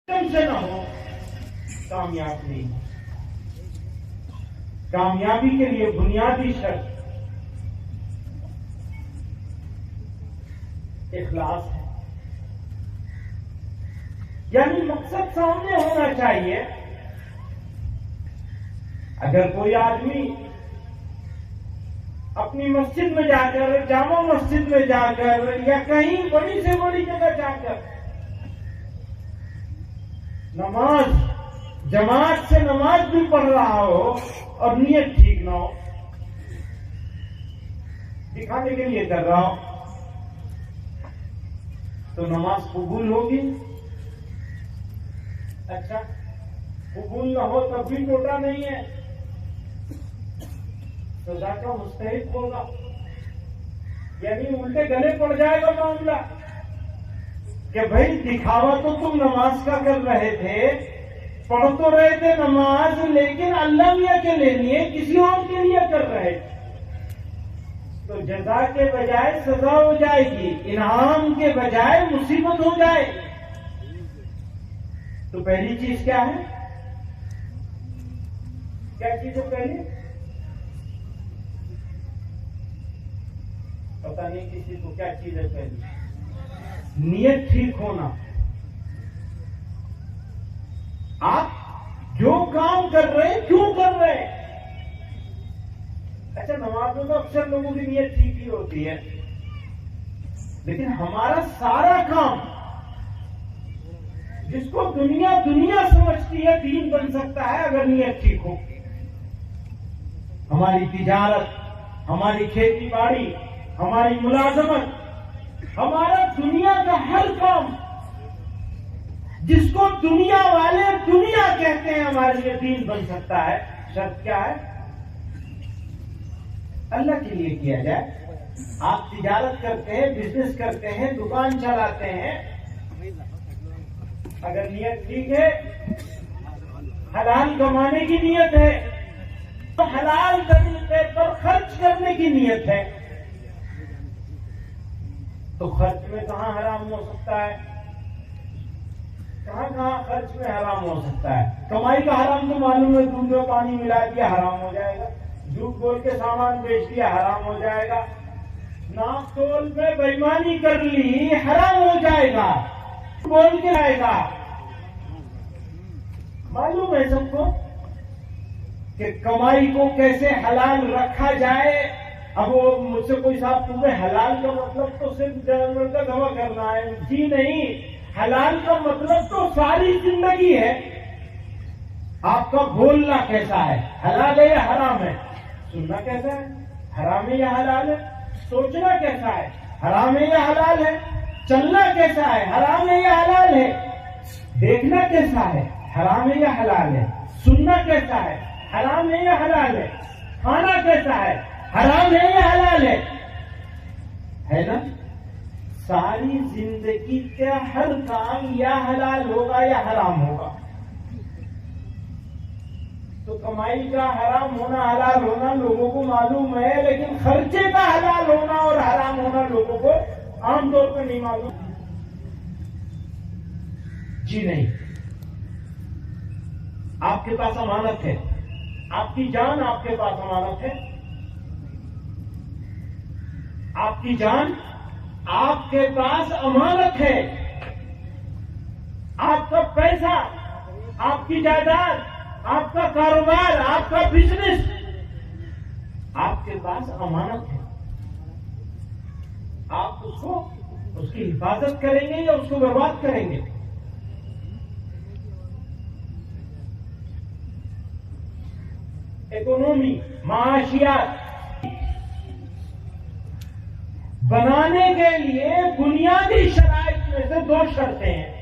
से ना हो, कामयाब नहीं। कामयाबी के लिए बुनियादी शर्त इखलास है, यानी मकसद सामने होना चाहिए। अगर कोई आदमी अपनी मस्जिद में जाकर, जामा मस्जिद में जाकर या कहीं बड़ी से बड़ी जगह जाकर नमाज जमात से नमाज भी पढ़ रहा हो और नियत ठीक ना हो, दिखाने के लिए कर रहा हो, तो नमाज कबूल होगी? अच्छा, कबूल ना हो तब भी टोटा नहीं है, सजा का मुस्तहिक होगा, यानी उल्टे गले पड़ जाएगा मामला कि भाई दिखावा तो तुम नमाज का कर रहे थे, पढ़ तो रहे थे नमाज, लेकिन अल्लाह मियां के लिए किसी और के लिए कर रहे थे, तो जजा के बजाय सजा हो जाएगी, इनाम के बजाय मुसीबत हो जाए। तो पहली चीज क्या है? क्या चीज है पहली? पता नहीं किसी को क्या चीज है पहली। नियत ठीक होना। आप जो काम कर रहे हैं क्यों कर रहे हैं? अच्छा, नमाज में तो अक्सर लोगों की नियत ठीक ही होती है, लेकिन हमारा सारा काम जिसको दुनिया दुनिया समझती है दीन बन सकता है अगर नियत ठीक हो। हमारी तिजारत, हमारी खेती बाड़ी, हमारी मुलाजमत, हमारा दुनिया का हर काम जिसको दुनिया वाले दुनिया कहते हैं हमारे लिए दीन बन सकता है। शर्त क्या है? अल्लाह के लिए किया जाए। आप तिजारत करते हैं, बिजनेस करते हैं, दुकान चलाते हैं, अगर नियत ठीक है, हलाल कमाने की नियत है, तो हलाल तरीके पर खर्च करने की नियत है, तो खर्च में कहां हराम हो सकता है? कहां कहां खर्च में हराम हो सकता है? कमाई का हराम तो मालूम है, दूध में पानी मिला दिया हराम हो जाएगा, झूठ बोल के सामान बेच दिया हराम हो जाएगा, नाप तोल पे बेईमानी कर ली हराम हो जाएगा, बोल के आएगा। मालूम है सबको कि कमाई को कैसे हलाल रखा जाए। अब वो मुझसे कोई साहब तुम्हें हलाल का मतलब तो सिर्फ जानवर का दवा करना है? जी नहीं, हलाल का मतलब तो सारी जिंदगी है। आपका बोलना कैसा है, हलाल है या हराम है? सुनना कैसा है, हराम है या हलाल है? सोचना कैसा है, हराम है या हलाल है? चलना कैसा है, हराम है या हलाल है? देखना कैसा है, हराम है या हलाल है? सुनना कैसा है, हराम है या हलाल है? खाना कैसा है, हराम है या हलाल है ना? सारी जिंदगी का हर काम या हलाल होगा या हराम होगा। तो कमाई का हराम होना हलाल होना लोगों को मालूम है, लेकिन खर्चे का हलाल होना और हराम होना लोगों को आमतौर पर नहीं मालूम। जी नहीं, आपके पास अमानत है, आपकी जान आपके पास अमानत है, आपकी जान आपके पास अमानत है, आपका पैसा, आपकी जायदाद, आपका कारोबार, आपका बिजनेस आपके पास अमानत है। आप उसकी हिफाजत करेंगे या उसको बर्बाद करेंगे? इकोनॉमी, माशियात बनाने के लिए बुनियादी शराइत में से दो शर्तें हैं।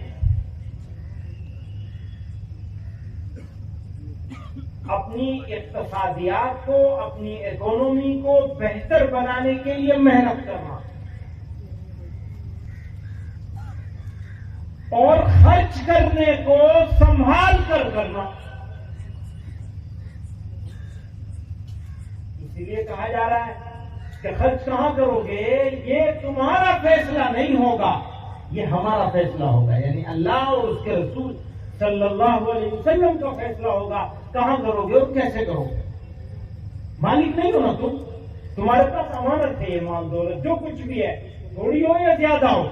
अपनी इक्तिसादियात को, अपनी इकोनॉमी को बेहतर बनाने के लिए मेहनत करना और खर्च करने को संभाल कर करना। इसीलिए कहा जा रहा है कि खर्च कहां करोगे ये तुम्हारा फैसला नहीं होगा, ये हमारा फैसला होगा, यानी अल्लाह और उसके रसूल सल्लल्लाहु अलैहि वसल्लम का फैसला होगा। कहां करोगे और कैसे करोगे? मालिक नहीं हो ना तुम, तुम्हारे पास अमानत है ये माल दौलत, जो कुछ भी है, थोड़ी हो या ज्यादा हो।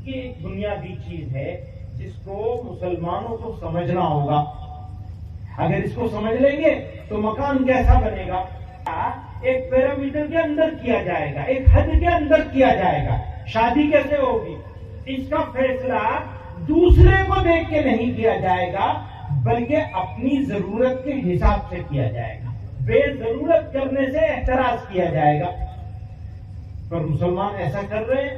ये एक बुनियादी चीज है जिसको मुसलमानों को समझना होगा। अगर इसको समझ लेंगे तो मकान कैसा बनेगा, एक पैरामीटर के अंदर किया जाएगा, एक हद के अंदर किया जाएगा। शादी कैसे होगी, इसका फैसला दूसरे को देख के नहीं किया जाएगा, बल्कि अपनी जरूरत के हिसाब से किया जाएगा। बेजरूरत करने से एतराज किया जाएगा। पर मुसलमान ऐसा कर रहे हैं,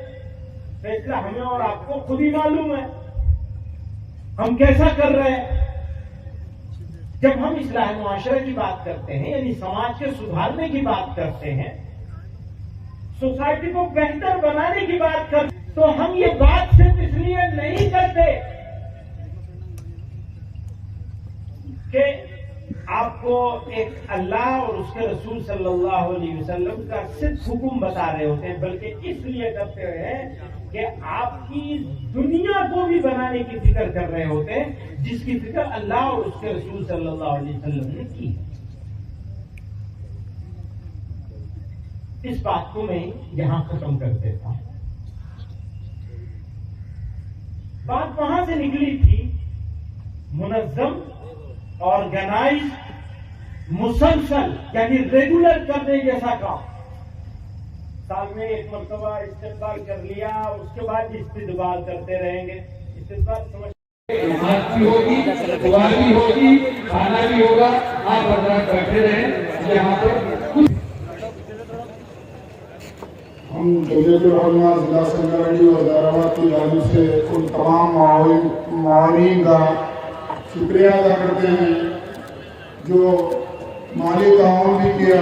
फैसला हमें और आपको खुद ही मालूम है हम कैसा कर रहे हैं। जब हम इस्लाह मुआशरा की बात करते हैं, यानी समाज के सुधारने की बात करते हैं, सोसाइटी को बेहतर बनाने की बात करते हैं, तो हम ये बात सिर्फ इसलिए नहीं करते कि आपको एक अल्लाह और उसके रसूल सल्लल्लाहु अलैहि वसल्लम का सिर्फ हुक्म बता रहे होते हैं, बल्कि इसलिए करते हैं कि आपकी दुनिया को भी बनाने की फिक्र कर रहे होते हैं, जिसकी फिक्र अल्लाह और उसके रसूल सल्लल्लाहु अलैहि वसल्लम ने की। इस बात को मैं यहां खत्म कर देता हूं। बात वहां से निकली थी मुनज़्ज़म, ऑर्गेनाइज, मुसलसल, यानी रेगुलर करने जैसा काम। साल में एक मरतबा इस्तेक़बाल कर लिया, उसके बाद इस्तिक़बाल करते रहेंगे। इस्तिक़बाल समझ भी होगी, दुआ भी होगी, खाना भी होगा। आप हज़रात बैठे रहें यहाँ पर। हम जमीयतुल उलमा जिला संगारेड्डी और हैदराबाद की जानिब से उन तमाम मावनीन का शुक्रिया अदा करते हैं जो माली ताउन भी किया,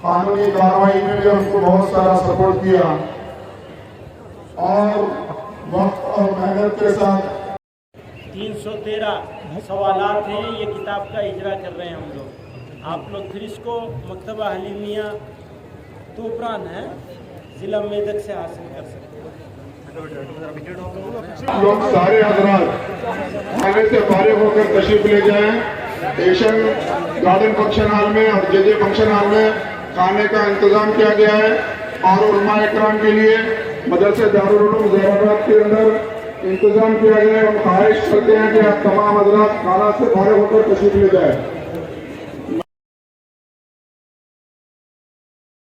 कानूनी कार्रवाई में भी हमको बहुत सारा सपोर्ट किया और वक्त और मेहनत के साथ 313 सवालात हैं। ये किताब का इजरा कर रहे हैं हम लोग। आप लोग फिर इसको मकतबा हलीमिया तोपरान है, जिला मेदक से हासिल कर सकते हैं। लोग सारे हजरात आने से फारिग होकर तशरीफ ले जाएं। एशियन गार्डन फंक्शन हॉल में और जेजे फंक्शन हॉल में खाने का इंतजाम किया गया है और उलमा इकराम के लिए मदरसे दारुल उलूम हैदराबाद के अंदर इंतजाम किया गया है। हम ख्वाहिश करते हैं कि आप तमाम हजरात खाना से फारिग होकर तशरीफ ले जाएं।